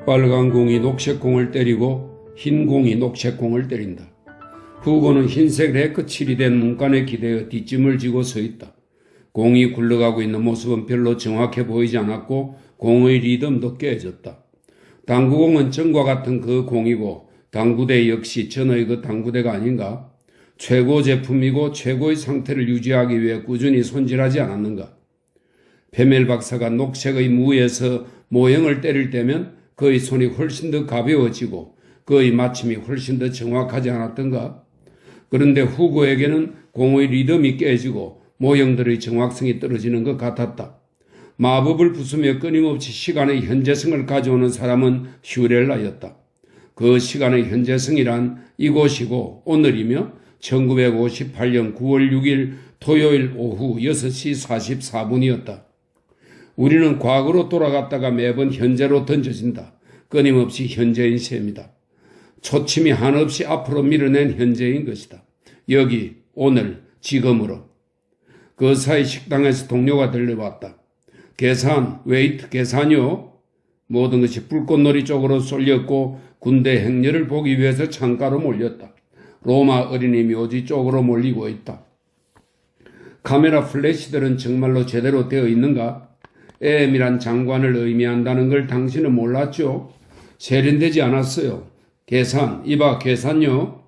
빨간 공이 녹색 공을 때리고 흰 공이 녹색 공을 때린다. 후고는 흰색 레크 칠이 된 문간에 기대어 뒷짐을 지고 서 있다. 공이 굴러가고 있는 모습은 별로 정확해 보이지 않았고 공의 리듬도 깨졌다. 당구공은 전과 같은 그 공이고 당구대 역시 전의 그 당구대가 아닌가? 최고 제품이고 최고의 상태를 유지하기 위해 꾸준히 손질하지 않았는가? 페멜 박사가 녹색의 무에서 모형을 때릴 때면 그의 손이 훨씬 더 가벼워지고 그의 맞춤이 훨씬 더 정확하지 않았던가? 그런데 후고에게는 공의 리듬이 깨지고 모형들의 정확성이 떨어지는 것 같았다. 마법을 부수며 끊임없이 시간의 현재성을 가져오는 사람은 슈렐라였다. 그 시간의 현재성이란 이곳이고 오늘이며 1958년 9월 6일 토요일 오후 6시 44분이었다. 우리는 과거로 돌아갔다가 매번 현재로 던져진다. 끊임없이 현재인 셈이다. 초침이 한없이 앞으로 밀어낸 현재인 것이다. 여기, 오늘, 지금으로. 그 사이 식당에서 동료가 들려왔다. 계산, 웨이트, 계산요? 모든 것이 불꽃놀이 쪽으로 쏠렸고 군대 행렬을 보기 위해서 창가로 몰렸다. 로마 어린이 묘지 쪽으로 몰리고 있다. 카메라 플래시들은 정말로 제대로 되어 있는가? M이란 장관을 의미한다는 걸 당신은 몰랐죠? 세련되지 않았어요. 계산, 이봐 계산요.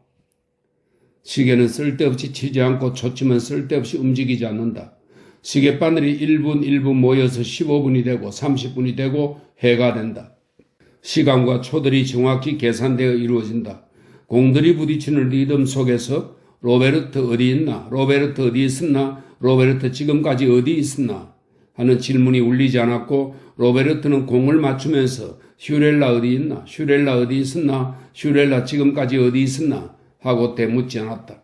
시계는 쓸데없이 치지 않고 초침은 쓸데없이 움직이지 않는다. 시계바늘이 1분 1분 모여서 15분이 되고 30분이 되고 해가 된다. 시간과 초들이 정확히 계산되어 이루어진다. 공들이 부딪히는 리듬 속에서 로베르트 어디 있나? 로베르트 어디 있었나? 로베르트 지금까지 어디 있었나? 하는 질문이 울리지 않았고 로베르트는 공을 맞추면서 슈렐라 어디 있나? 슈렐라 어디 있었나? 슈렐라 지금까지 어디 있었나? 하고 대묻지 않았다.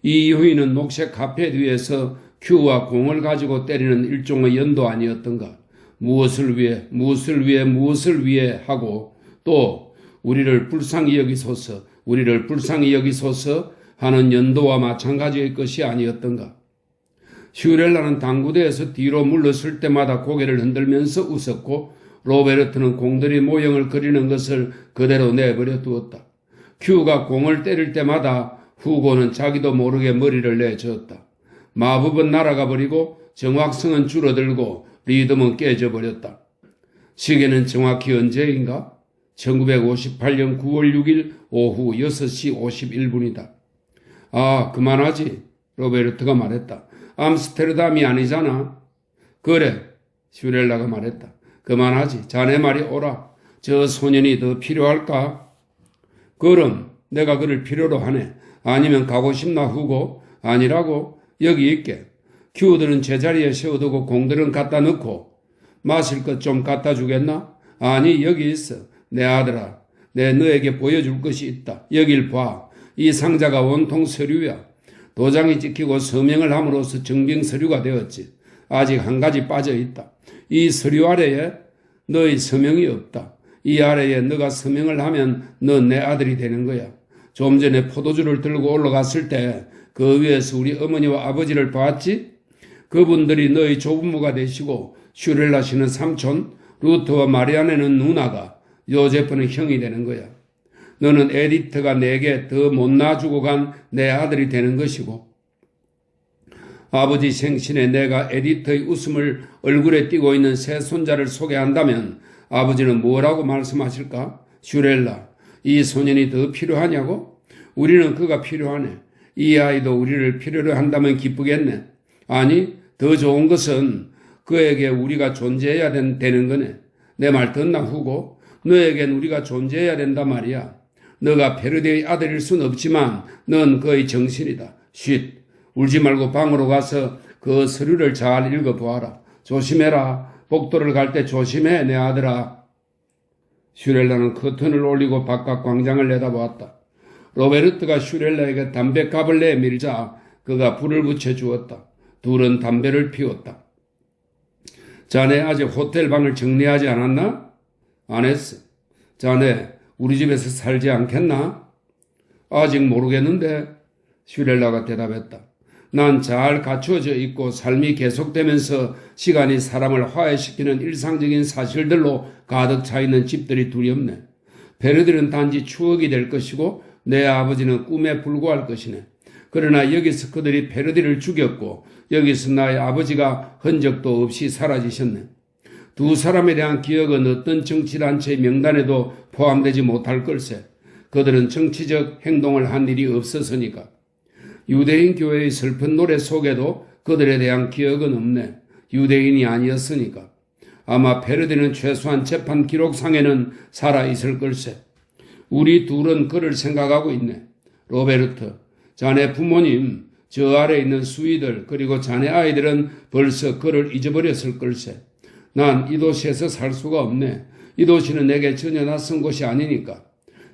이 여인은 녹색 카페 뒤에서 큐와 공을 가지고 때리는 일종의 연도 아니었던가? 무엇을 위해, 무엇을 위해, 무엇을 위해 하고 또 우리를 불쌍히 여기소서, 우리를 불쌍히 여기소서 하는 연도와 마찬가지의 것이 아니었던가? 슈렐라는 당구대에서 뒤로 물러설 때마다 고개를 흔들면서 웃었고 로베르트는 공들이 모형을 그리는 것을 그대로 내버려 두었다. 큐가 공을 때릴 때마다 후고는 자기도 모르게 머리를 내저었다. 마법은 날아가 버리고 정확성은 줄어들고 리듬은 깨져버렸다. 시계는 정확히 언제인가? 1958년 9월 6일 오후 6시 51분이다. 아, 그만하지. 로베르트가 말했다. 암스테르담이 아니잖아. 그래, 슈렐라가 말했다. 그만하지. 자네 말이 옳아. 저 소년이 더 필요할까? 그럼 내가 그를 필요로 하네. 아니면 가고 싶나 후고? 아니라고. 여기 있게. 큐들은 제자리에 세워두고 공들은 갖다 넣고 마실 것 좀 갖다 주겠나? 아니 여기 있어. 내 아들아. 내 너에게 보여줄 것이 있다. 여길 봐. 이 상자가 온통 서류야. 도장이 찍히고 서명을 함으로써 증빙서류가 되었지. 아직 한 가지 빠져있다. 이 서류 아래에 너의 서명이 없다. 이 아래에 너가 서명을 하면 너 내 아들이 되는 거야. 좀 전에 포도주를 들고 올라갔을 때 그 위에서 우리 어머니와 아버지를 봤지? 그분들이 너의 조부모가 되시고 슈렐라 씨는 삼촌, 루트와 마리아네는 누나가, 요제프는 형이 되는 거야. 너는 에디트가 내게 더 못 낳아주고 간 내 아들이 되는 것이고 아버지 생신에 내가 에디트의 웃음을 얼굴에 띄고 있는 새 손자를 소개한다면 아버지는 뭐라고 말씀하실까? 슈렐라, 이 소년이 더 필요하냐고? 우리는 그가 필요하네. 이 아이도 우리를 필요로 한다면 기쁘겠네. 아니, 더 좋은 것은 그에게 우리가 존재해야 되는 거네. 내 말 듣나 후고? 너에겐 우리가 존재해야 된단 말이야. 너가 페르디의 아들일 순 없지만 넌 그의 정신이다. 쉿. 울지 말고 방으로 가서 그 서류를 잘 읽어보아라. 조심해라. 복도를 갈 때 조심해 내 아들아. 슈렐라는 커튼을 올리고 바깥 광장을 내다보았다. 로베르트가 슈렐라에게 담뱃갑을 내밀자 그가 불을 붙여주었다. 둘은 담배를 피웠다. 자네 아직 호텔 방을 정리하지 않았나? 안 했어. 자네 우리 집에서 살지 않겠나? 아직 모르겠는데 슈렐라가 대답했다. 난 잘 갖추어져 있고 삶이 계속되면서 시간이 사람을 화해시키는 일상적인 사실들로 가득 차 있는 집들이 둘이 없네. 베르들은 단지 추억이 될 것이고 내 아버지는 꿈에 불과할 것이네. 그러나 여기서 그들이 베르디를 죽였고 여기서 나의 아버지가 흔적도 없이 사라지셨네. 두 사람에 대한 기억은 어떤 정치단체의 명단에도 포함되지 못할 걸세. 그들은 정치적 행동을 한 일이 없어서니까. 유대인 교회의 슬픈 노래 속에도 그들에 대한 기억은 없네. 유대인이 아니었으니까. 아마 베르디는 최소한 재판 기록상에는 살아있을 걸세. 우리 둘은 그를 생각하고 있네. 로베르트, 자네 부모님, 저 아래 있는 수위들, 그리고 자네 아이들은 벌써 그를 잊어버렸을 걸세. 난 이 도시에서 살 수가 없네. 이 도시는 내게 전혀 낯선 곳이 아니니까.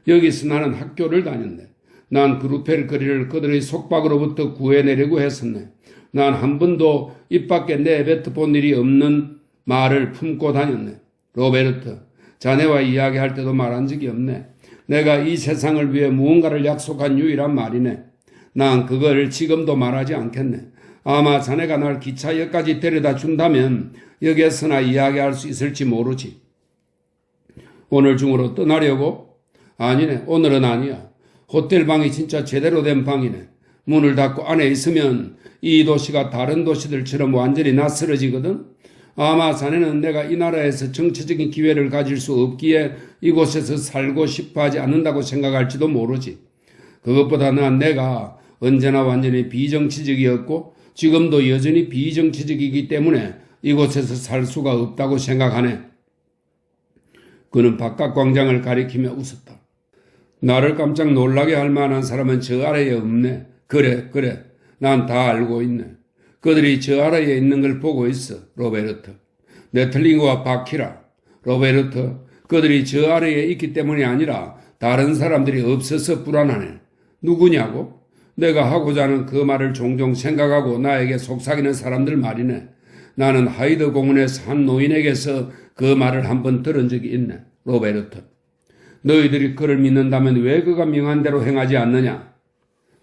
여기서 나는 학교를 다녔네. 난 그루펠 거리를 그들의 속박으로부터 구해내려고 했었네. 난 한 번도 입 밖에 내뱉어 본 일이 없는 말을 품고 다녔네. 로베르트, 자네와 이야기할 때도 말한 적이 없네. 내가 이 세상을 위해 무언가를 약속한 유일한 말이네. 난 그걸 지금도 말하지 않겠네. 아마 자네가 날 기차역까지 데려다 준다면 여기에서나 이야기할 수 있을지 모르지. 오늘 중으로 떠나려고? 아니네, 오늘은 아니야. 호텔 방이 진짜 제대로 된 방이네. 문을 닫고 안에 있으면 이 도시가 다른 도시들처럼 완전히 낯설어지거든. 아마 자네는 내가 이 나라에서 정치적인 기회를 가질 수 없기에 이곳에서 살고 싶어 하지 않는다고 생각할지도 모르지. 그것보다 난 내가 언제나 완전히 비정치적이었고 지금도 여전히 비정치적이기 때문에 이곳에서 살 수가 없다고 생각하네. 그는 바깥 광장을 가리키며 웃었다. 나를 깜짝 놀라게 할 만한 사람은 저 아래에 없네. 그래. 난 다 알고 있네. 그들이 저 아래에 있는 걸 보고 있어, 로베르트. 네틀링과 바키라. 로베르트, 그들이 저 아래에 있기 때문이 아니라 다른 사람들이 없어서 불안하네. 누구냐고? 내가 하고자 하는 그 말을 종종 생각하고 나에게 속삭이는 사람들 말이네. 나는 하이드 공원에서 한 노인에게서 그 말을 한번 들은 적이 있네. 로베르트, 너희들이 그를 믿는다면 왜 그가 명한 대로 행하지 않느냐?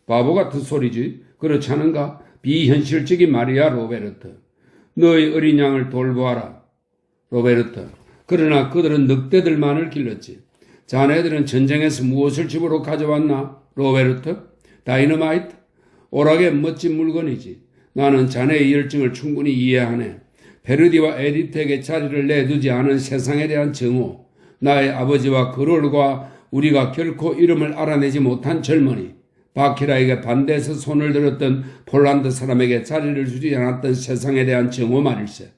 바보 같은 소리지. 그렇지 않은가? 비현실적인 말이야, 로베르트. 너희 어린 양을 돌보아라. 로베르트, 그러나 그들은 늑대들만을 길렀지. 자네들은 전쟁에서 무엇을 집으로 가져왔나? 로베르트, 다이너마이트? 오락의 멋진 물건이지. 나는 자네의 열정을 충분히 이해하네. 베르디와 에디트에게 자리를 내두지 않은 세상에 대한 정오, 나의 아버지와 그롤과 우리가 결코 이름을 알아내지 못한 젊은이, 바키라에게 반대해서 손을 들었던 폴란드 사람에게 자리를 주지 않았던 세상에 대한 정오 말일세.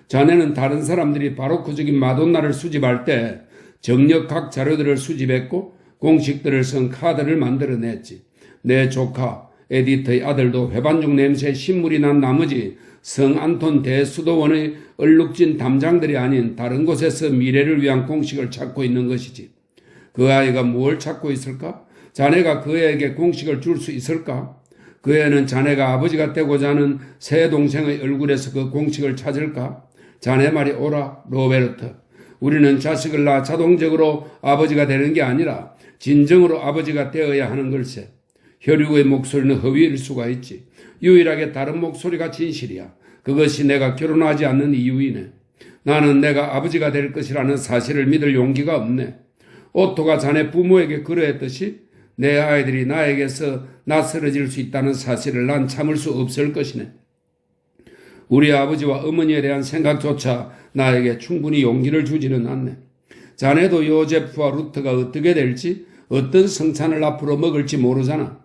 자네는 다른 사람들이 바로크적인 마돈나를 수집할 때 정력학 자료들을 수집했고 공식들을 쓴 카드를 만들어냈지. 내 조카 에디트의 아들도 회반죽 냄새에 신물이 난 나머지 성 안톤 대수도원의 얼룩진 담장들이 아닌 다른 곳에서 미래를 위한 공식을 찾고 있는 것이지. 그 아이가 뭘 찾고 있을까? 자네가 그 애에게 공식을 줄 수 있을까? 그 애는 자네가 아버지가 되고자 하는 새 동생의 얼굴에서 그 공식을 찾을까? 자네 말이 옳아, 로베르트. 우리는 자식을 낳아 자동적으로 아버지가 되는 게 아니라 진정으로 아버지가 되어야 하는 걸세. 혈육의 목소리는 허위일 수가 있지. 유일하게 다른 목소리가 진실이야. 그것이 내가 결혼하지 않는 이유이네. 나는 내가 아버지가 될 것이라는 사실을 믿을 용기가 없네. 오토가 자네 부모에게 그러했듯이 내 아이들이 나에게서 낯설어질 수 있다는 사실을 난 참을 수 없을 것이네. 우리 아버지와 어머니에 대한 생각조차 나에게 충분히 용기를 주지는 않네. 자네도 요제프와 루트가 어떻게 될지, 어떤 성찬을 앞으로 먹을지 모르잖아.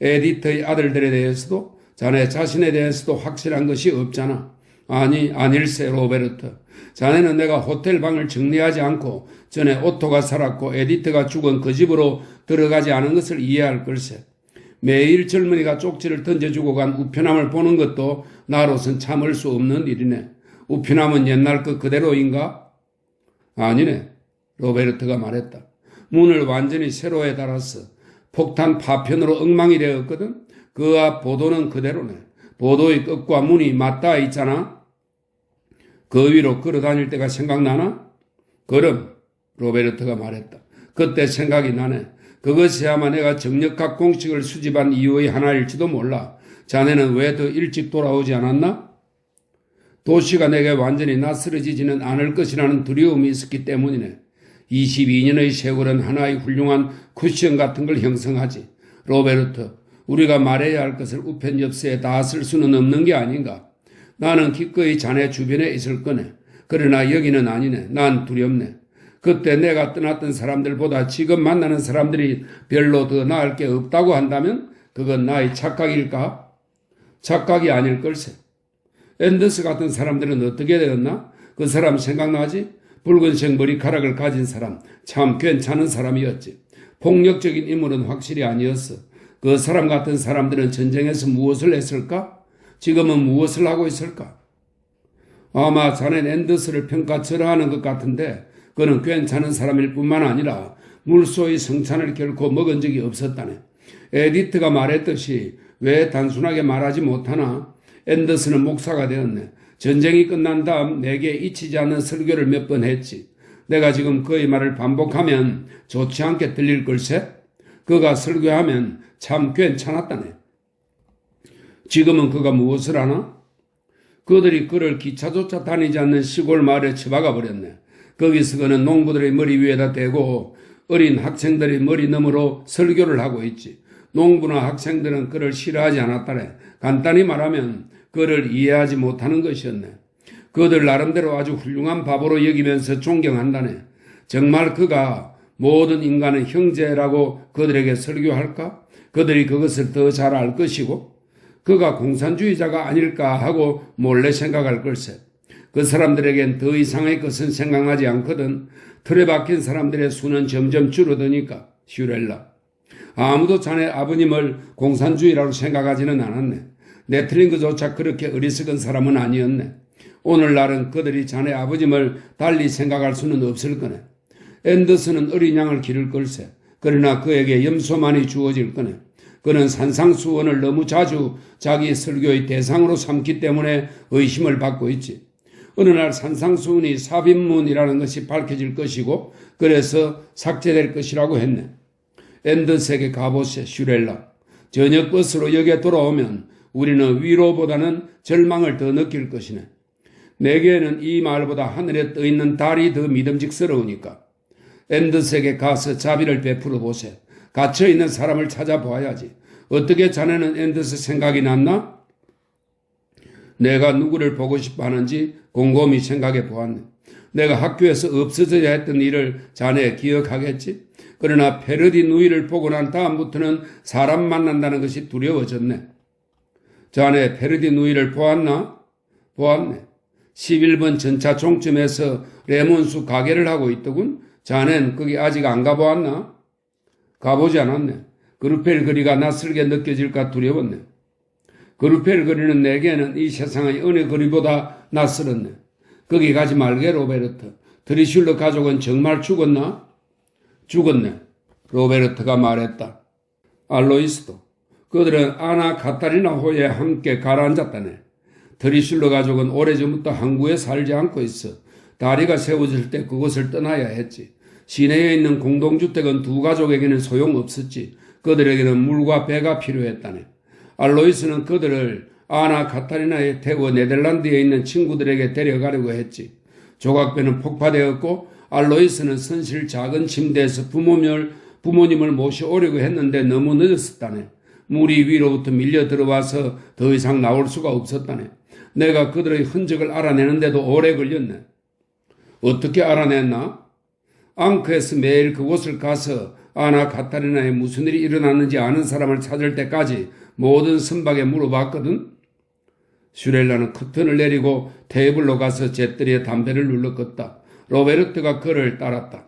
에디트의 아들들에 대해서도 자네 자신에 대해서도 확실한 것이 없잖아. 아니, 아닐세, 로베르트. 자네는 내가 호텔 방을 정리하지 않고 전에 오토가 살았고 에디트가 죽은 그 집으로 들어가지 않은 것을 이해할 걸세. 매일 젊은이가 쪽지를 던져주고 간 우편함을 보는 것도 나로선 참을 수 없는 일이네. 우편함은 옛날 그 그대로인가? 아니네, 로베르트가 말했다. 문을 완전히 새로 해달았어. 폭탄 파편으로 엉망이 되었거든. 그 앞 보도는 그대로네. 보도의 끝과 문이 맞닿아 있잖아. 그 위로 걸어다닐 때가 생각나나? 그럼, 로베르트가 말했다. 그때 생각이 나네. 그것이 아마 내가 정력학 공식을 수집한 이유의 하나일지도 몰라. 자네는 왜 더 일찍 돌아오지 않았나? 도시가 내게 완전히 낯설어지지는 않을 것이라는 두려움이 있었기 때문이네. 22년의 세월은 하나의 훌륭한 쿠션 같은 걸 형성하지. 로베르트, 우리가 말해야 할 것을 우편엽서에 다 쓸 수는 없는 게 아닌가. 나는 기꺼이 자네 주변에 있을 거네. 그러나 여기는 아니네. 난 두렵네. 그때 내가 떠났던 사람들보다 지금 만나는 사람들이 별로 더 나을 게 없다고 한다면 그건 나의 착각일까? 착각이 아닐 걸세. 앤더스 같은 사람들은 어떻게 되었나? 그 사람 생각나지? 붉은색 머리카락을 가진 사람, 참 괜찮은 사람이었지. 폭력적인 인물은 확실히 아니었어. 그 사람 같은 사람들은 전쟁에서 무엇을 했을까? 지금은 무엇을 하고 있을까? 아마 자넨 앤더스를 평가절하하는 것 같은데 그는 괜찮은 사람일 뿐만 아니라 물소의 성찬을 결코 먹은 적이 없었다네. 에디트가 말했듯이 왜 단순하게 말하지 못하나? 앤더스는 목사가 되었네. 전쟁이 끝난 다음 내게 잊히지 않는 설교를 몇 번 했지. 내가 지금 그의 말을 반복하면 좋지 않게 들릴 걸세? 그가 설교하면 참 괜찮았다네. 지금은 그가 무엇을 하나? 그들이 그를 기차조차 다니지 않는 시골 마을에 처박아 버렸네. 거기서 그는 농부들의 머리 위에다 대고 어린 학생들의 머리 너머로 설교를 하고 있지. 농부나 학생들은 그를 싫어하지 않았다네. 간단히 말하면 그를 이해하지 못하는 것이었네. 그들 나름대로 아주 훌륭한 바보로 여기면서 존경한다네. 정말 그가 모든 인간은 형제라고 그들에게 설교할까? 그들이 그것을 더 잘 알 것이고 그가 공산주의자가 아닐까 하고 몰래 생각할 걸세. 그 사람들에겐 더 이상의 것은 생각나지 않거든. 틀에 박힌 사람들의 수는 점점 줄어드니까. 슈렐라. 아무도 자네 아버님을 공산주의라고 생각하지는 않았네. 네틀링크조차 그렇게 어리석은 사람은 아니었네. 오늘날은 그들이 자네 아버님을 달리 생각할 수는 없을 거네. 앤더슨은 어린 양을 기를 걸세. 그러나 그에게 염소만이 주어질 거네. 그는 산상수원을 너무 자주 자기 설교의 대상으로 삼기 때문에 의심을 받고 있지. 어느 날 산상수훈이 삽입문이라는 것이 밝혀질 것이고 그래서 삭제될 것이라고 했네. 앤더스에게 가보세, 슈렐라. 저녁 버스로 역에 돌아오면 우리는 위로보다는 절망을 더 느낄 것이네. 내게는 이 말보다 하늘에 떠있는 달이 더 믿음직스러우니까. 앤더스에게 가서 자비를 베풀어 보세. 갇혀있는 사람을 찾아보아야지. 어떻게 자네는 앤더스 생각이 났나? 내가 누구를 보고 싶어 하는지 곰곰이 생각해 보았네. 내가 학교에서 없어져야 했던 일을 자네 기억하겠지? 그러나 페르디 누이를 보고 난 다음부터는 사람 만난다는 것이 두려워졌네. 자네 페르디 누이를 보았나? 보았네. 11번 전차 종점에서 레몬수 가게를 하고 있더군. 자넨 거기 아직 안 가보았나? 가보지 않았네. 그루펠 거리가 낯설게 느껴질까 두려웠네. 그루펠 거리는 내게는 이 세상의 어느 거리보다 낯설었네. 거기 가지 말게, 로베르트. 드리슐러 가족은 정말 죽었나? 죽었네. 로베르트가 말했다. 알로이스도. 그들은 아나 카타리나 호에 함께 가라앉았다네. 드리슐러 가족은 오래전부터 항구에 살지 않고 있어. 다리가 세워질 때 그곳을 떠나야 했지. 시내에 있는 공동주택은 두 가족에게는 소용없었지. 그들에게는 물과 배가 필요했다네. 알로이스는 그들을 아나 카타리나에 태워 네덜란드에 있는 친구들에게 데려가려고 했지. 조각배는 폭파되었고 알로이스는 선실 작은 침대에서 부모님을 모셔오려고 했는데 너무 늦었다네. 물이 위로부터 밀려 들어와서 더 이상 나올 수가 없었다네. 내가 그들의 흔적을 알아내는데도 오래 걸렸네. 어떻게 알아냈나? 앙크에서 매일 그곳을 가서 아나 카타리나에 무슨 일이 일어났는지 아는 사람을 찾을 때까지 모든 선박에 물어봤거든. 슈렐라는 커튼을 내리고 테이블로 가서 재떨이에 담배를 눌러 껐다. 로베르트가 그를 따랐다.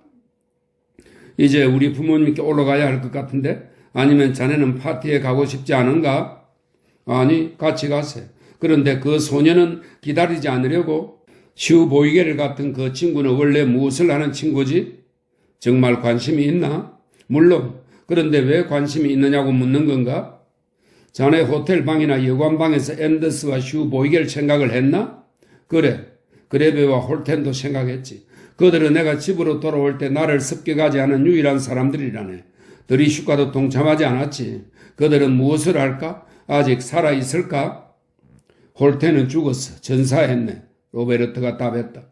이제 우리 부모님께 올라가야 할 것 같은데? 아니면 자네는 파티에 가고 싶지 않은가? 아니, 같이 가세. 그런데 그 소녀는 기다리지 않으려고? 슈 보이게르 같은 그 친구는 원래 무엇을 하는 친구지? 정말 관심이 있나? 물론. 그런데 왜 관심이 있느냐고 묻는 건가? 자네 호텔 방이나 여관 방에서 앤더스와 슈 보이게르 생각을 했나? 그래. 그레베와 홀텐도 생각했지. 그들은 내가 집으로 돌아올 때 나를 습격하지 않은 유일한 사람들이라네. 드리슈과도 동참하지 않았지. 그들은 무엇을 할까? 아직 살아있을까? 홀테는 죽었어. 전사했네. 로베르트가 답했다.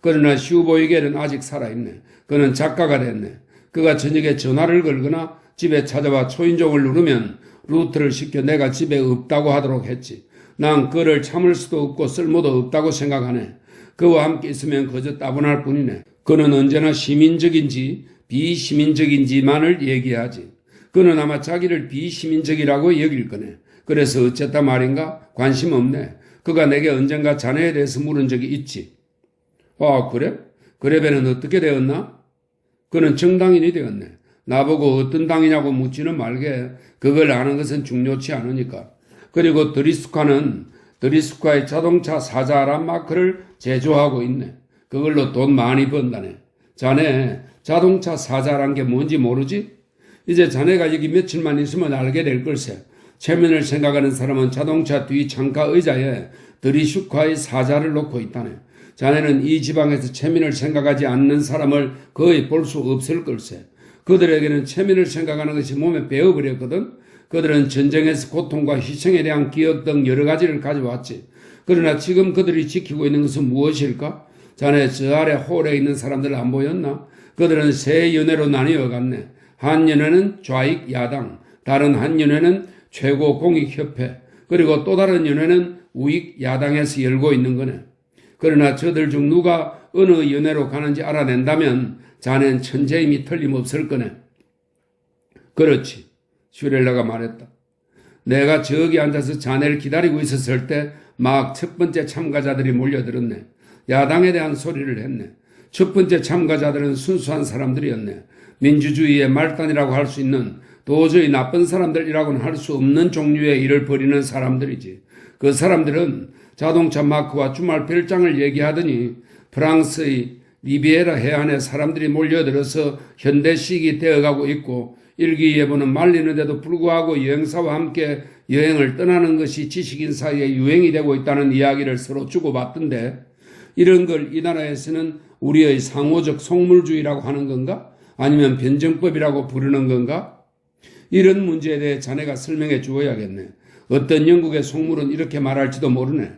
그러나 슈보이겔은 아직 살아있네. 그는 작가가 됐네. 그가 저녁에 전화를 걸거나 집에 찾아와 초인종을 누르면 루트를 시켜 내가 집에 없다고 하도록 했지. 난 그를 참을 수도 없고 쓸모도 없다고 생각하네. 그와 함께 있으면 그저 따분할 뿐이네. 그는 언제나 시민적인지 비시민적인지만을 얘기하지. 그는 아마 자기를 비시민적이라고 여길 거네. 그래서 어쨌다 말인가? 관심 없네. 그가 내게 언젠가 자네에 대해서 물은 적이 있지. 아, 그래? 그레벨은 어떻게 되었나? 그는 정당인이 되었네. 나보고 어떤 당이냐고 묻지는 말게. 그걸 아는 것은 중요치 않으니까. 그리고 드리스카의 자동차 사자란 마크를 제조하고 있네. 그걸로 돈 많이 번다네. 자네 자동차 사자란 게 뭔지 모르지? 이제 자네가 여기 며칠만 있으면 알게 될 걸세. 체면을 생각하는 사람은 자동차 뒤 창가 의자에 드리슈카의 사자를 놓고 있다네. 자네는 이 지방에서 체면을 생각하지 않는 사람을 거의 볼 수 없을 걸세. 그들에게는 체면을 생각하는 것이 몸에 배어버렸거든. 그들은 전쟁에서 고통과 희생에 대한 기억 등 여러 가지를 가져왔지. 그러나 지금 그들이 지키고 있는 것은 무엇일까? 자네 저 아래 홀에 있는 사람들 안 보였나? 그들은 세 연회로 나뉘어 갔네. 한 연회는 좌익 야당, 다른 한 연회는 최고 공익협회, 그리고 또 다른 연회는 우익 야당에서 열고 있는 거네. 그러나 저들 중 누가 어느 연회로 가는지 알아낸다면 자넨 천재임이 틀림없을 거네. 그렇지. 슈렐라가 말했다. 내가 저기 앉아서 자네를 기다리고 있었을 때 막 첫 번째 참가자들이 몰려들었네. 야당에 대한 소리를 했네. 첫 번째 참가자들은 순수한 사람들이었네. 민주주의의 말단이라고 할 수 있는 도저히 나쁜 사람들이라고는 할 수 없는 종류의 일을 벌이는 사람들이지. 그 사람들은 자동차 마크와 주말 별장을 얘기하더니 프랑스의 리비에라 해안에 사람들이 몰려들어서 현대식이 되어가고 있고 일기예보는 말리는데도 불구하고 여행사와 함께 여행을 떠나는 것이 지식인 사이에 유행이 되고 있다는 이야기를 서로 주고받던데 이런 걸 이 나라에서는 우리의 상호적 속물주의라고 하는 건가? 아니면 변정법이라고 부르는 건가? 이런 문제에 대해 자네가 설명해 주어야겠네. 어떤 영국의 속물은 이렇게 말할지도 모르네.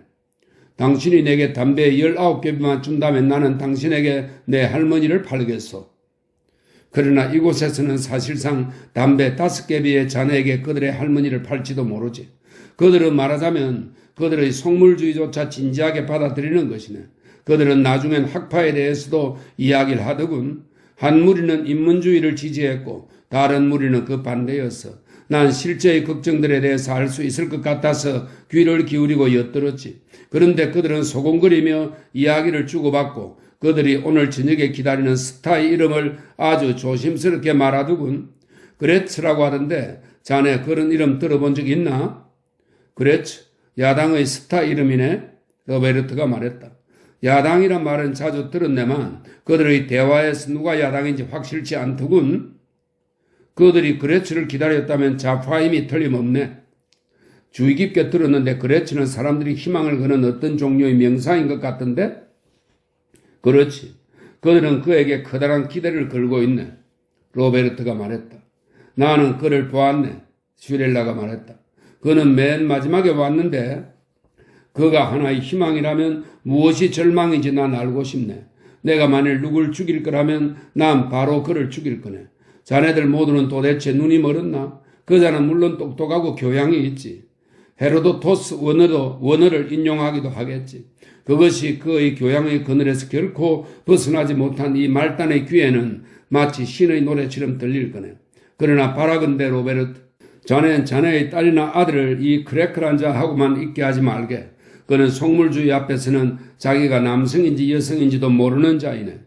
당신이 내게 담배 19개비만 준다면 나는 당신에게 내 할머니를 팔겠소. 그러나 이곳에서는 사실상 담배 5개비에 자네에게 그들의 할머니를 팔지도 모르지. 그들은 말하자면 그들의 속물주의조차 진지하게 받아들이는 것이네. 그들은 나중엔 학파에 대해서도 이야기를 하더군. 한 무리는 인문주의를 지지했고 다른 무리는 그 반대였어. 난 실제의 걱정들에 대해서 알 수 있을 것 같아서 귀를 기울이고 엿들었지. 그런데 그들은 소곤거리며 이야기를 주고받고 그들이 오늘 저녁에 기다리는 스타의 이름을 아주 조심스럽게 말하더군. 그레츠라고 하던데 자네 그런 이름 들어본 적 있나? 그레츠, 야당의 스타 이름이네. 로베르트가 말했다. 야당이란 말은 자주 들었네만 그들의 대화에서 누가 야당인지 확실치 않더군. 그들이 그레츠를 기다렸다면 좌파임이 틀림없네. 주의 깊게 들었는데 그레츠는 사람들이 희망을 거는 어떤 종류의 명사인 것 같던데? 그렇지. 그들은 그에게 커다란 기대를 걸고 있네. 로베르트가 말했다. 나는 그를 보았네. 슈렐라가 말했다. 그는 맨 마지막에 왔는데 그가 하나의 희망이라면 무엇이 절망인지 난 알고 싶네. 내가 만일 누굴 죽일 거라면 난 바로 그를 죽일 거네. 자네들 모두는 도대체 눈이 멀었나? 그자는 물론 똑똑하고 교양이 있지. 헤로도토스 원어를 인용하기도 하겠지. 그것이 그의 교양의 그늘에서 결코 벗어나지 못한 이 말단의 귀에는 마치 신의 노래처럼 들릴 거네. 그러나 바라건대 로베르트, 자네는 자네의 딸이나 아들을 이 크래커란 자하고만 있게 하지 말게. 그는 속물주의 앞에서는 자기가 남성인지 여성인지도 모르는 자이네.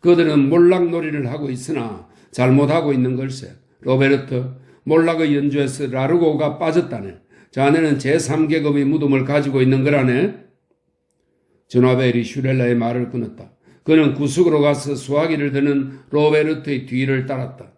그들은 몰락놀이를 하고 있으나 잘못하고 있는 걸세. 로베르트, 몰락의 연주에서 라르고가 빠졌다네. 자네는 제3계급의 무덤을 가지고 있는 거라네. 전화벨이 슈렐라의 말을 끊었다. 그는 구석으로 가서 수화기를 드는 로베르트의 뒤를 따랐다.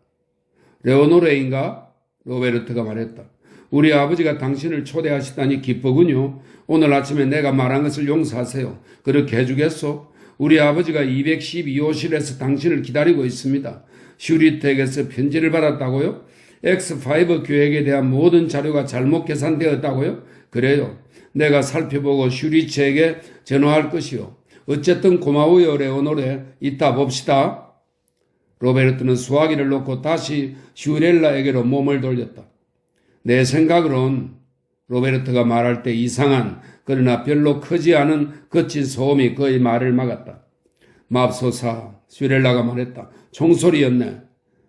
레오노레인가? 로베르트가 말했다. 우리 아버지가 당신을 초대하시다니 기쁘군요. 오늘 아침에 내가 말한 것을 용서하세요. 그렇게 해주겠소? 우리 아버지가 212호실에서 당신을 기다리고 있습니다. 슈리텍에서 편지를 받았다고요? X5 계획에 대한 모든 자료가 잘못 계산되었다고요? 그래요. 내가 살펴보고 슈리츠에게 전화할 것이요. 어쨌든 고마워요, 레오노레. 이따 봅시다. 로베르트는 수화기를 놓고 다시 슈렐라에게로 몸을 돌렸다. 내 생각으론 로베르트가 말할 때 이상한 그러나 별로 크지 않은 거친 소음이 그의 말을 막았다. 맙소사, 슈렐라가 말했다. 총소리였네.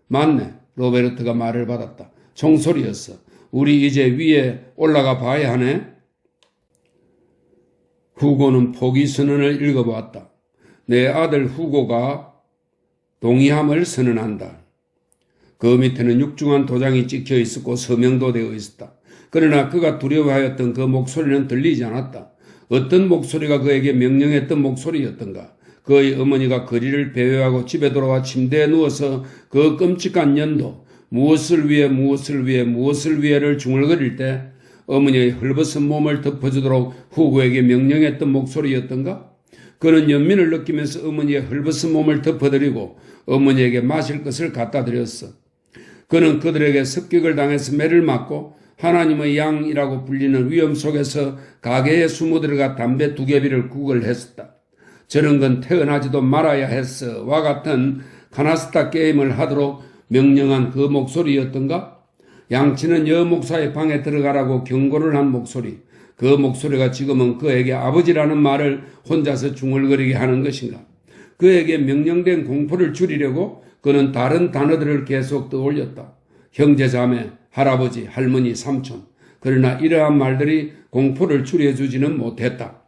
맞네. 로베르트가 말을 받았다. 총소리였어. 우리 이제 위에 올라가 봐야 하네. 후고는 포기 선언을 읽어보았다. 내 아들 후고가 동의함을 선언한다. 그 밑에는 육중한 도장이 찍혀 있었고 서명도 되어 있었다. 그러나 그가 두려워하였던 그 목소리는 들리지 않았다. 어떤 목소리가 그에게 명령했던 목소리였던가. 그의 어머니가 거리를 배회하고 집에 돌아와 침대에 누워서 그 끔찍한 연도 무엇을 위해를 중얼거릴 때 어머니의 헐벗은 몸을 덮어주도록 후고에게 명령했던 목소리였던가? 그는 연민을 느끼면서 어머니의 헐벗은 몸을 덮어드리고 어머니에게 마실 것을 갖다 드렸어. 그는 그들에게 습격을 당해서 매를 맞고 하나님의 양이라고 불리는 위험 속에서 가게에 숨어들어가 담배 2개비를 구걸했었다. 저런 건 태어나지도 말아야 했어. 와 같은 카나스타 게임을 하도록 명령한 그 목소리였던가? 양치는 여 목사의 방에 들어가라고 경고를 한 목소리. 그 목소리가 지금은 그에게 아버지라는 말을 혼자서 중얼거리게 하는 것인가? 그에게 명령된 공포를 줄이려고 그는 다른 단어들을 계속 떠올렸다. 형제, 자매, 할아버지, 할머니, 삼촌. 그러나 이러한 말들이 공포를 줄여주지는 못했다.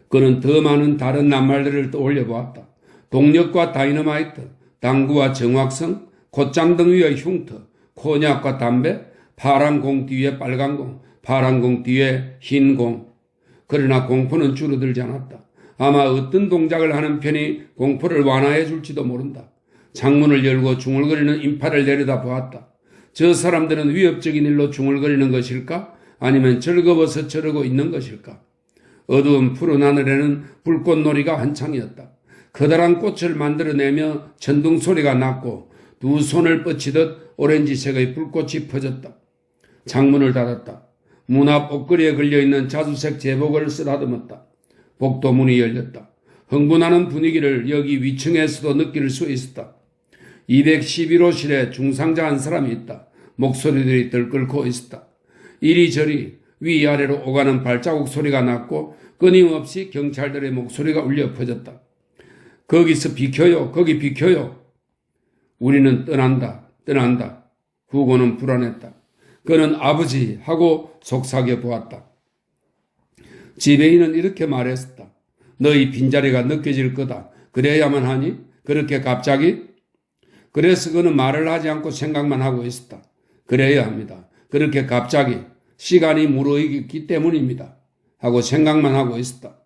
그는 더 많은 다른 낱말들을 떠올려 보았다. 동력과 다이너마이트, 당구와 정확성, 콧장등 위의 흉터, 코냑과 담배, 파란 공 뒤에 빨간 공, 파란 공 뒤에 흰 공. 그러나 공포는 줄어들지 않았다. 아마 어떤 동작을 하는 편이 공포를 완화해 줄지도 모른다. 창문을 열고 중얼거리는 인파를 내려다 보았다. 저 사람들은 위협적인 일로 중얼거리는 것일까? 아니면 즐거워서 저러고 있는 것일까? 어두운 푸른 하늘에는 불꽃놀이가 한창이었다. 커다란 꽃을 만들어내며 천둥 소리가 났고 두 손을 뻗치듯 오렌지색의 불꽃이 퍼졌다. 창문을 닫았다. 문 앞 옷걸이에 걸려있는 자주색 제복을 쓰다듬었다. 복도 문이 열렸다. 흥분하는 분위기를 여기 위층에서도 느낄 수 있었다. 211호실에 중상자 한 사람이 있다. 목소리들이 들끓고 있었다. 이리저리 위아래로 오가는 발자국 소리가 났고 끊임없이 경찰들의 목소리가 울려 퍼졌다. 거기서 비켜요. 거기 비켜요. 우리는 떠난다. 후고는 불안했다. 그는 아버지 하고 속삭여 보았다. 지배인은 이렇게 말했었다. 너희 빈자리가 느껴질 거다. 그래야만 하니? 그렇게 갑자기? 그래서 그는 말을 하지 않고 생각만 하고 있었다. 그래야 합니다. 그렇게 갑자기 시간이 무르익기 때문입니다. 하고 생각만 하고 있었다.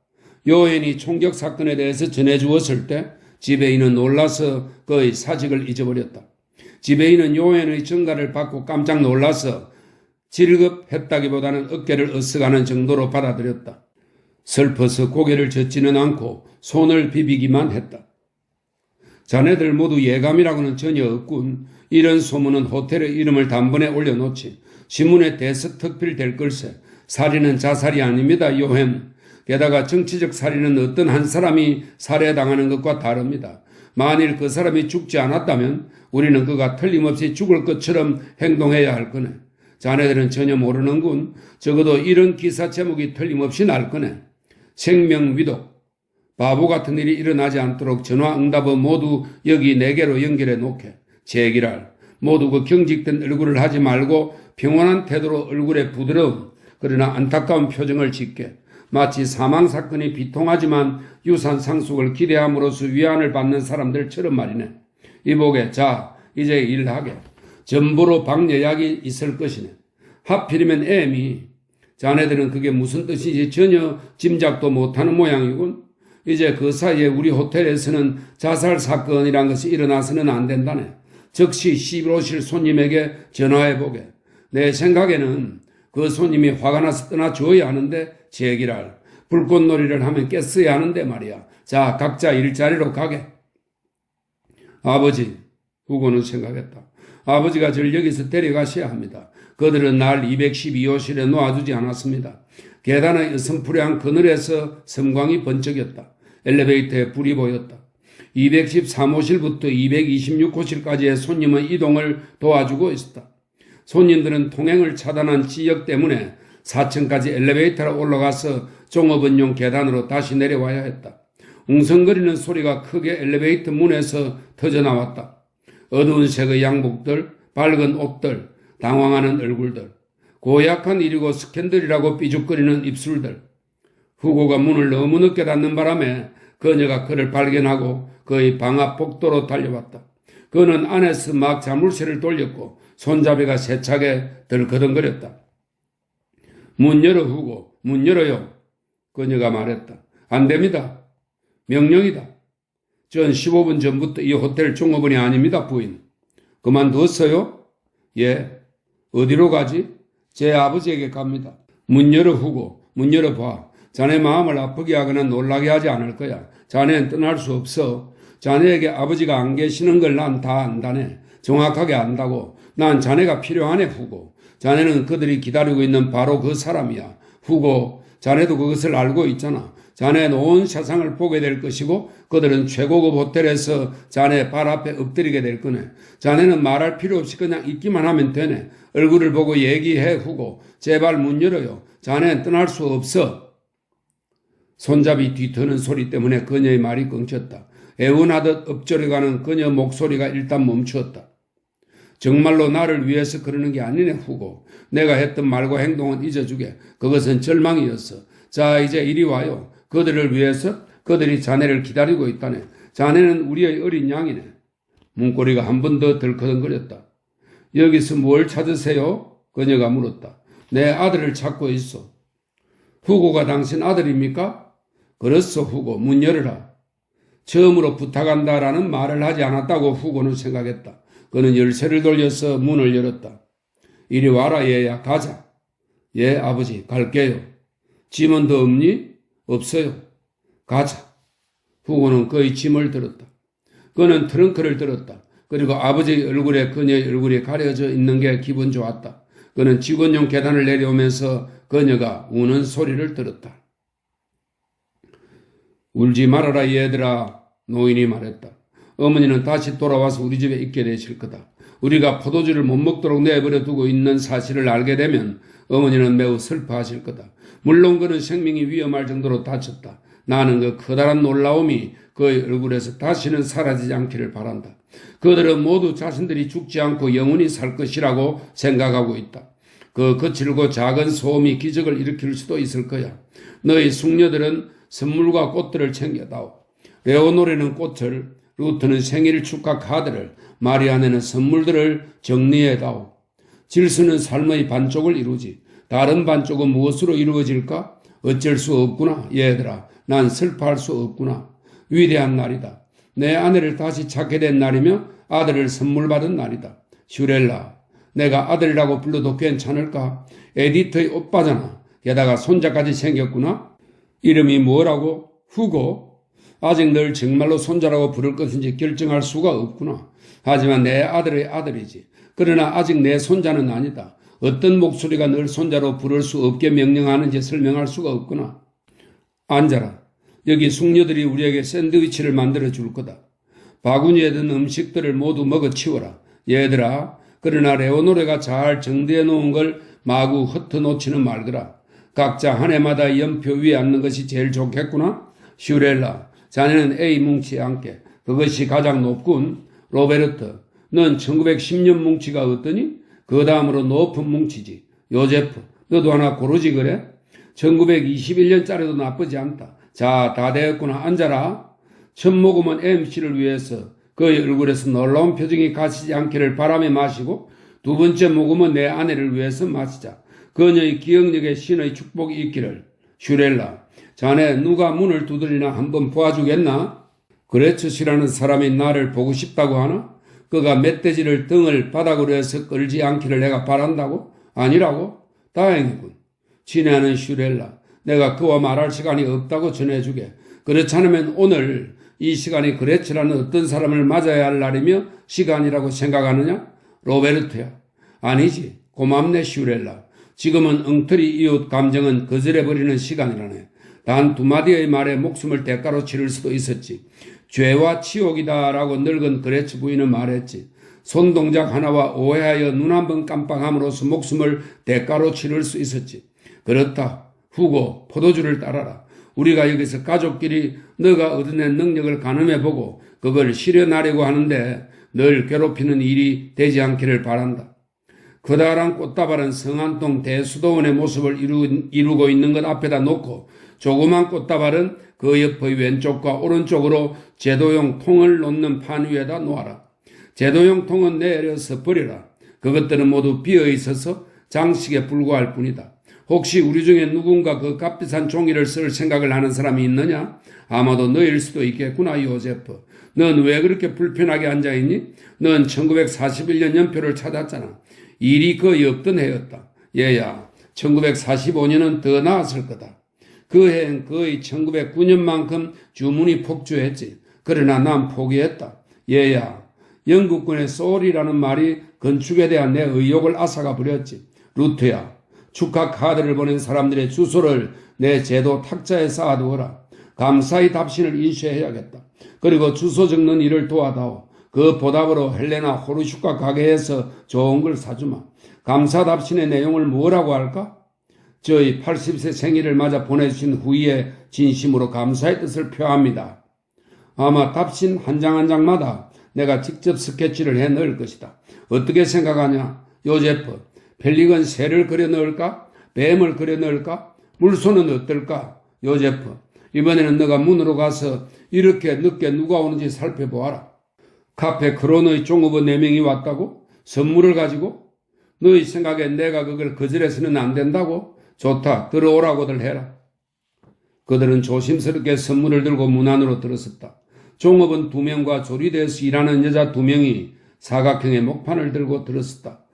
요한이 총격 사건에 대해서 전해주었을 때 지배인은 놀라서 그의 사직을 잊어버렸다. 지배인은 요한의 전가를 받고 깜짝 놀라서 질급했다기보다는 어깨를 으쓱하는 정도로 받아들였다. 슬퍼서 고개를 젓지는 않고 손을 비비기만 했다. 자네들 모두 예감이라고는 전혀 없군. 이런 소문은 호텔의 이름을 단번에 올려놓지. 신문에 대서특필될 걸세. 살인은 자살이 아닙니다, 요한. 게다가 정치적 살인은 어떤 한 사람이 살해당하는 것과 다릅니다. 만일 그 사람이 죽지 않았다면 우리는 그가 틀림없이 죽을 것처럼 행동해야 할 거네. 자네들은 전혀 모르는군. 적어도 이런 기사 제목이 틀림없이 날 거네. 생명위독. 바보 같은 일이 일어나지 않도록 전화 응답은 모두 여기 4개로 연결해 놓게. 제기랄. 모두 그 경직된 얼굴을 하지 말고 평온한 태도로 얼굴에 부드러운 그러나 안타까운 표정을 짓게. 마치 사망사건이 비통하지만 유산 상속을 기대함으로써 위안을 받는 사람들처럼 말이네. 이보게. 자, 이제 일하게. 전부로 방여약이 있을 것이네. 하필이면 애미. 자네들은 그게 무슨 뜻인지 전혀 짐작도 못하는 모양이군. 이제 그 사이에 우리 호텔에서는 자살 사건이란 것이 일어나서는 안 된다네. 즉시 11호실 손님에게 전화해보게. 내 생각에는 그 손님이 화가 나서 떠나줘야 하는데 제기랄. 불꽃놀이를 하면 깼어야 하는데 말이야. 자, 각자 일자리로 가게. 아버지, 후고는 생각했다. 아버지가 저를 여기서 데려가셔야 합니다. 그들은 날 212호실에 놓아주지 않았습니다. 계단의 으슴푸레한 그늘에서 섬광이 번쩍였다. 엘리베이터에 불이 보였다. 213호실부터 226호실까지의 손님의 이동을 도와주고 있었다. 손님들은 통행을 차단한 지역 때문에 4층까지 엘리베이터로 올라가서 종업원용 계단으로 다시 내려와야 했다. 웅성거리는 소리가 크게 엘리베이터 문에서 터져나왔다. 어두운 색의 양복들, 밝은 옷들, 당황하는 얼굴들, 고약한 일이고 스캔들이라고 삐죽거리는 입술들. 후고가 문을 너무 늦게 닫는 바람에 그녀가 그를 발견하고 그의 방 앞 복도로 달려왔다. 그는 안에서 막 자물쇠를 돌렸고 손잡이가 세차게 덜커덩거렸다. 문 열어 후고, 문 열어요. 그녀가 말했다. 안 됩니다. 명령이다. 전 15분 전부터 이 호텔 종업원이 아닙니다, 부인. 그만두었어요? 예. 어디로 가지? 제 아버지에게 갑니다. 문 열어 후고, 문 열어봐. 자네 마음을 아프게 하거나 놀라게 하지 않을 거야. 자네는 떠날 수 없어. 자네에게 아버지가 안 계시는 걸 난 다 안다네. 정확하게 안다고. 난 자네가 필요하네, 후고. 자네는 그들이 기다리고 있는 바로 그 사람이야. 후고, 자네도 그것을 알고 있잖아. 자네는 온 세상을 보게 될 것이고 그들은 최고급 호텔에서 자네 발 앞에 엎드리게 될 거네. 자네는 말할 필요 없이 그냥 있기만 하면 되네. 얼굴을 보고 얘기해 후고. 제발 문 열어요. 자네는 떠날 수 없어. 손잡이 뒤트는 소리 때문에 그녀의 말이 끊겼다. 애원하듯 엎조려가는 그녀 목소리가 일단 멈추었다. 정말로 나를 위해서 그러는 게 아니네 후고. 내가 했던 말과 행동은 잊어주게. 그것은 절망이었어. 자 이제 이리 와요. 그들을 위해서 그들이 자네를 기다리고 있다네. 자네는 우리의 어린 양이네. 문고리가 한 번 더 덜커덩거렸다. 여기서 뭘 찾으세요? 그녀가 물었다. 내 아들을 찾고 있어. 후고가 당신 아들입니까? 그렇소 후고. 문 열어라. 처음으로 부탁한다라는 말을 하지 않았다고 후고는 생각했다. 그는 열쇠를 돌려서 문을 열었다. 이리 와라 얘야 가자. 예 아버지 갈게요. 짐은 더 없니? 없어요. 가자. 후고는 그의 짐을 들었다. 그는 트렁크를 들었다. 그리고 아버지의 얼굴에 그녀의 얼굴이 가려져 있는 게 기분 좋았다. 그는 직원용 계단을 내려오면서 그녀가 우는 소리를 들었다. 울지 말아라 얘들아. 노인이 말했다. 어머니는 다시 돌아와서 우리 집에 있게 되실 거다. 우리가 포도주를 못 먹도록 내버려 두고 있는 사실을 알게 되면 어머니는 매우 슬퍼하실 거다. 물론 그는 생명이 위험할 정도로 다쳤다. 나는 그 커다란 놀라움이 그의 얼굴에서 다시는 사라지지 않기를 바란다. 그들은 모두 자신들이 죽지 않고 영원히 살 것이라고 생각하고 있다. 그 거칠고 작은 소음이 기적을 일으킬 수도 있을 거야. 너희 숙녀들은 선물과 꽃들을 챙겨다오. 레오노레는 꽃을, 루트는 생일 축하 카드를, 마리아네는 선물들을 정리해다오. 질서는 삶의 반쪽을 이루지. 다른 반쪽은 무엇으로 이루어질까? 어쩔 수 없구나. 얘들아, 난 슬퍼할 수 없구나. 위대한 날이다. 내 아내를 다시 찾게 된 날이며 아들을 선물 받은 날이다. 슈렐라, 내가 아들이라고 불러도 괜찮을까? 에디트의 오빠잖아. 게다가 손자까지 생겼구나. 이름이 뭐라고? 후고. 아직 널 정말로 손자라고 부를 것인지 결정할 수가 없구나. 하지만 내 아들의 아들이지. 그러나 아직 내 손자는 아니다. 어떤 목소리가 널 손자로 부를 수 없게 명령하는지 설명할 수가 없구나. 앉아라. 여기 숙녀들이 우리에게 샌드위치를 만들어 줄 거다. 바구니에 든 음식들을 모두 먹어치워라. 얘들아, 그러나 레오노레가 잘 정리해 놓은 걸 마구 흩어놓지는 말거라. 각자 한 해마다 연표 위에 앉는 것이 제일 좋겠구나. 슈렐라, 자네는 A 뭉치에 앉게. 그것이 가장 높군. 로베르트, 넌 1910년 뭉치가 어떠니? 그 다음으로 높은 뭉치지. 요제프, 너도 하나 고르지 그래? 1921년짜리도 나쁘지 않다. 자, 다 되었구나. 앉아라. 첫 모금은 MC를 위해서 그의 얼굴에서 놀라운 표정이 가시지 않기를 바라며 마시고, 두 번째 모금은 내 아내를 위해서 마시자. 그녀의 기억력에 신의 축복이 있기를. 슈렐라, 자네 누가 문을 두드리나 한번 보아주겠나? 그레츠시라는 사람이 나를 보고 싶다고 하나? 그가 멧돼지를 등을 바닥으로 해서 끌지 않기를 내가 바란다고? 아니라고? 다행이군. 친애하는 슈렐라, 내가 그와 말할 시간이 없다고 전해주게. 그렇지 않으면 오늘 이 시간이 그레츠라는 어떤 사람을 맞아야 할 날이며 시간이라고 생각하느냐? 로베르트야. 아니지. 고맙네 슈렐라. 지금은 엉터리 이웃 감정은 거절해버리는 시간이라네. 단 두 마디의 말에 목숨을 대가로 치를 수도 있었지. 죄와 치욕이다라고 늙은 그레츠 부인은 말했지. 손동작 하나와 오해하여 눈 한 번 깜빡함으로써 목숨을 대가로 치를 수 있었지. 그렇다. 후고 포도주를 따라라. 우리가 여기서 가족끼리 너가 얻어낸 능력을 가늠해보고 그걸 실현하려고 하는데 널 괴롭히는 일이 되지 않기를 바란다. 커다란 꽃다발은 성안동 대수도원의 모습을 이루고 있는 것 앞에다 놓고 조그만 꽃다발은 그 옆의 왼쪽과 오른쪽으로 제도용 통을 놓는 판 위에다 놓아라. 제도용 통은 내려서 버려라. 그것들은 모두 비어 있어서 장식에 불과할 뿐이다. 혹시 우리 중에 누군가 그 값비싼 종이를 쓸 생각을 하는 사람이 있느냐? 아마도 너일 수도 있겠구나, 요제프. 넌 왜 그렇게 불편하게 앉아있니? 넌 1941년 연표를 찾았잖아. 일이 거의 없던 해였다. 얘야, 1945년은 더 나았을 거다. 그 해엔 거의 1909년만큼 주문이 폭주했지. 그러나 난 포기했다. 얘야, 영국군의 소울이라는 말이 건축에 대한 내 의욕을 앗아가 버렸지. 루트야, 축하 카드를 보낸 사람들의 주소를 내 제도 탁자에 쌓아두어라. 감사히 답신을 인쇄해야겠다. 그리고 주소 적는 일을 도와다오. 그 보답으로 헬레나 호르슈카 가게에서 좋은 걸 사주마. 감사 답신의 내용을 뭐라고 할까? 저희 80세 생일을 맞아 보내주신 후에 진심으로 감사의 뜻을 표합니다. 아마 답신 한 장 한 장마다 내가 직접 스케치를 해 넣을 것이다. 어떻게 생각하냐? 요제프, 펠릭은 새를 그려 넣을까? 뱀을 그려 넣을까? 물소는 어떨까? 요제프, 이번에는 너가 문으로 가서 이렇게 늦게 누가 오는지 살펴보아라. 카페 크로너의 종업원 4명이 왔다고? 선물을 가지고? 너희 생각에 내가 그걸 거절해서는 안 된다고? 좋다. 들어오라고들 해라. 그들은 조심스럽게 선물을 들고 문 안으로 들어섰다. 종업원 2명과 조리대에서 일하는 여자 2명이 사각형의 목판을 들고 들어섰다.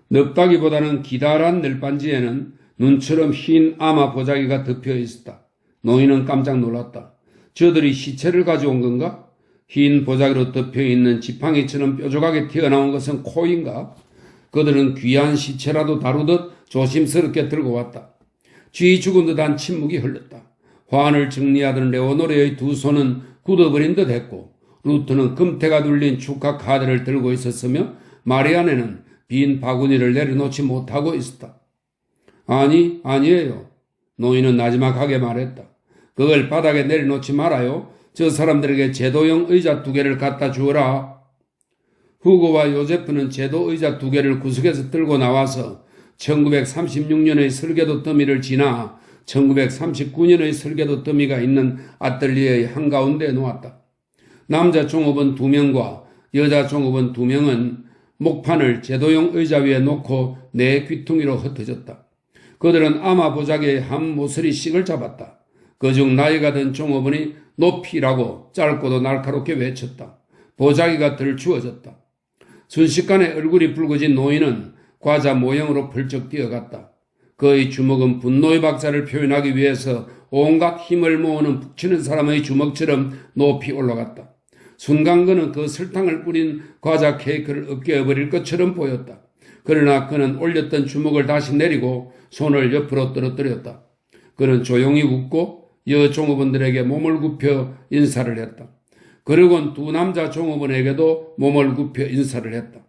넓다기보다는 기다란 늘반지에는 눈처럼 흰 아마 보자기가 덮여 있었다. 노인은 깜짝 놀랐다. 저들이 시체를 가져온 건가? 흰 보자기로 덮여있는 지팡이처럼 뾰족하게 튀어나온 것은 코인가? 그들은 귀한 시체라도 다루듯 조심스럽게 들고 왔다. 쥐 죽은 듯한 침묵이 흘렀다. 화환을 정리하던 레오노르의 두 손은 굳어버린 듯 했고 루트는 금태가 둘린 축하 카드를 들고 있었으며 마리안에는 빈 바구니를 내려놓지 못하고 있었다. 아니에요. 노인은 나지막하게 말했다. 그걸 바닥에 내려놓지 말아요. 저 사람들에게 제도용 의자 2개를 갖다 주어라. 후고와 요제프는 제도 의자 2개를 구석에서 들고 나와서 1936년의 설계도 더미를 지나 1939년의 설계도 더미가 있는 아뜰리에의 한가운데에 놓았다. 남자 종업원 2명과 여자 종업원 2명은 목판을 제도용 의자 위에 놓고 내 귀퉁이로 흩어졌다. 그들은 아마 보자기의 한 모서리씩을 잡았다. 그중 나이가 든 종업원이 높이라고 짧고도 날카롭게 외쳤다. 보자기가 들추어졌다. 순식간에 얼굴이 붉어진 노인은 과자 모형으로 펄쩍 뛰어갔다. 그의 주먹은 분노의 박자를 표현하기 위해서 온갖 힘을 모으는 북치는 사람의 주먹처럼 높이 올라갔다. 순간 그는 그 설탕을 뿌린 과자 케이크를 으깨어버릴 것처럼 보였다. 그러나 그는 올렸던 주먹을 다시 내리고 손을 옆으로 떨어뜨렸다. 그는 조용히 웃고 여종업원들에게 몸을 굽혀 인사를 했다. 그러곤 두 남자 종업원에게도 몸을 굽혀 인사를 했다.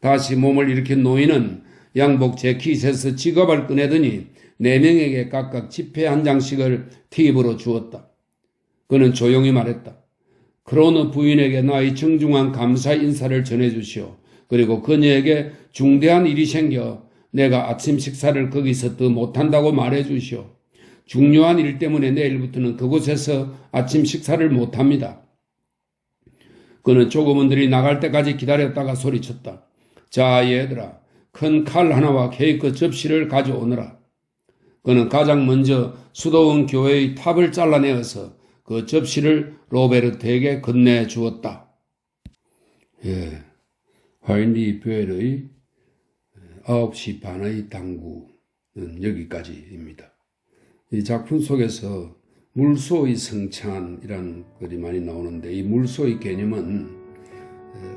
다시 몸을 일으킨 노인은 양복 재킷에서 지갑을 꺼내더니 4명에게 각각 지폐 한 장씩을 팁으로 주었다. 그는 조용히 말했다. 크로너 부인에게 나의 정중한 감사 인사를 전해주시오. 그리고 그녀에게 중대한 일이 생겨 내가 아침 식사를 거기서 더 못한다고 말해주시오. 중요한 일 때문에 내일부터는 그곳에서 아침 식사를 못합니다. 그는 조그만들이 나갈 때까지 기다렸다가 소리쳤다. 자, 얘들아, 큰 칼 하나와 케이크 접시를 가져오너라. 그는 가장 먼저 수도원 교회의 탑을 잘라내어서 그 접시를 로베르트에게 건네주었다. 화인리 뷰엘의 9시 반의 당구는 여기까지입니다. 이 작품 속에서 물소의 성찬이라는 글이 많이 나오는데 이 물소의 개념은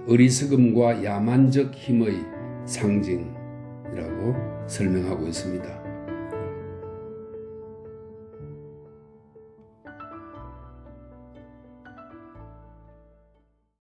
어리석음과 야만적 힘의 상징이라고 설명하고 있습니다.